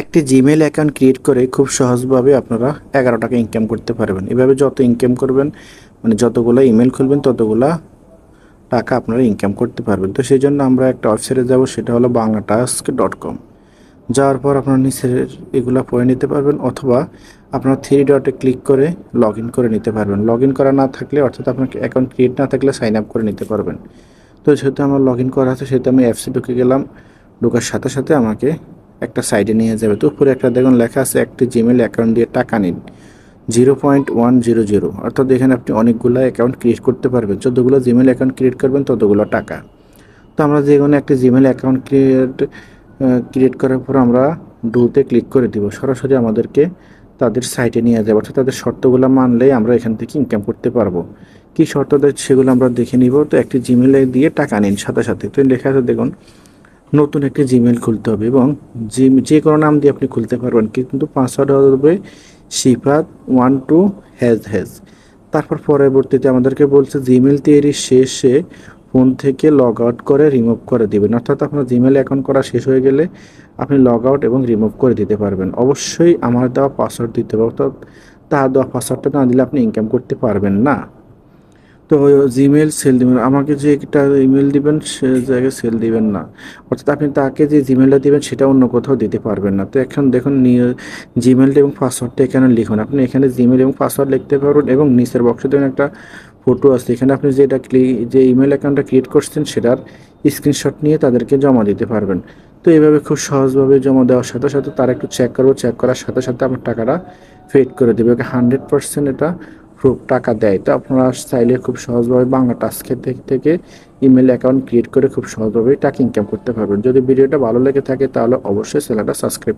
একটি Gmail account create করে খুব সহজভাবে আপনারা 11 টাকা ইনকাম করতে পারবেন। এভাবে যত ইনকাম করবেন, মানে যতগুলো ইমেল খুলবেন ততগুলা টাকা আপনারা ইনকাম করতে পারবেন। তো সেই জন্য আমরা একটা ওয়েবসাইটে যাব, সেটা হলো banglatasks.com। যাওয়ার পর আপনার নিচের এগুলা পড়ে নিতে পারবেন, অথবা আপনার থ্রি ডটে ক্লিক করে লগ ইন করে নিতে পারবেন। লগ ইন করা না থাকলে, অর্থাৎ আপনার অ্যাকাউন্ট ক্রিয়েট না থাকলে সাইন আপ করে নিতে পারবেন। তো যেহেতু আমার লগ ইন করা আছে, সেহেতু আমি অ্যাপসে ঢুকে গেলাম। ঢোকার সাথে সাথে আমাকে একটা সাইডে নিয়ে যাবে। তো উপরে একটা দেখুন লেখা আছে, একটি জিমেল অ্যাকাউন্ট দিয়ে টাকা নিন 0.100, অর্থাৎ এখানে আপনি অনেকগুলো অ্যাকাউন্ট ক্রিয়েট করতে পারবেন। যতগুলো জিমেল অ্যাকাউন্ট ক্রিয়েট করবেন ততগুলো টাকা। তো আমরা যে কোনো একটা জিমেল অ্যাকাউন্ট ক্রিয়েট করার পর আমরা ডুতে ক্লিক করে দিব, সরাসরি আমাদেরকে তাদের সাইটে নিয়ে যাবে। অর্থাৎ তাদের শর্তগুলো মানলেই আমরা এখান থেকে ইনকাম করতে পারবো। কী শর্ত দেয় সেগুলো আমরা দেখে নিব। তো একটি জিমেল দিয়ে টাকা নিন সাথে সাথে, তো লেখা আছে দেখুন, নতুন একটি জিমেল খুলতে হবে এবং যে কোনো নাম দিয়ে আপনি খুলতে পারবেন, কিন্তু পাসওয়ার্ড হবে সিফাত 12 হ্যাজ হ্যাজ। তারপর পরবর্তীতে আমাদেরকে বলছে জিমেল তৈরির শেষে ফোন থেকে লগ আউট করে রিমুভ করে দিবেন। অর্থাৎ আপনার জিমেল অ্যাকাউন্ট করা শেষ হয়ে গেলে আপনি লগ আউট এবং রিমুভ করে দিতে পারবেন। অবশ্যই আমার দেওয়া পাসওয়ার্ড দিতে হবে, অর্থাৎ তার দেওয়া পাসওয়ার্ডটা না দিলে আপনি ইনকাম করতে পারবেন না। তো জিমেল সেল দিবেন, আমাকে যে একটা ইমেল দিবেন সে জায়গায় সেল দিবেন না। অর্থাৎ আপনি তাকে যে জিমেলটা দিবেন সেটা অন্য কোথাও দিতে পারবেন না। তো এখন দেখুন জিমেলটা এবং পাসওয়ার্ডটা এখানে লিখুন। আপনি এখানে জিমেল এবং পাসওয়ার্ড লিখতে পারবেন এবং নিচের বক্সে দেখুন একটা ফটো আছে, এখানে আপনি যে ইমেল অ্যাকাউন্টটা ক্রিয়েট করছেন সেটার স্ক্রিনশট নিয়ে তাদেরকে জমা দিতে পারবেন। তো এইভাবে খুব সহজভাবে জমা দেওয়ার সাথে সাথে তারা একটু চেক করবো, চেক করার সাথে সাথে আমার টাকাটা ফেড করে দেবে। ওকে 100% এটা প্রুফ টাকা দেয়। তো আপনারা চাইলে খুব সহজভাবে বাংলা টাস্ক থেকে ইমেল অ্যাকাউন্ট ক্রিয়েট করে খুব সহজভাবে টাকা ইনকাম করতে পারবেন। যদি ভিডিওটা ভালো লেগে থাকে তাহলে অবশ্যই চ্যানেলটা সাবস্ক্রাইব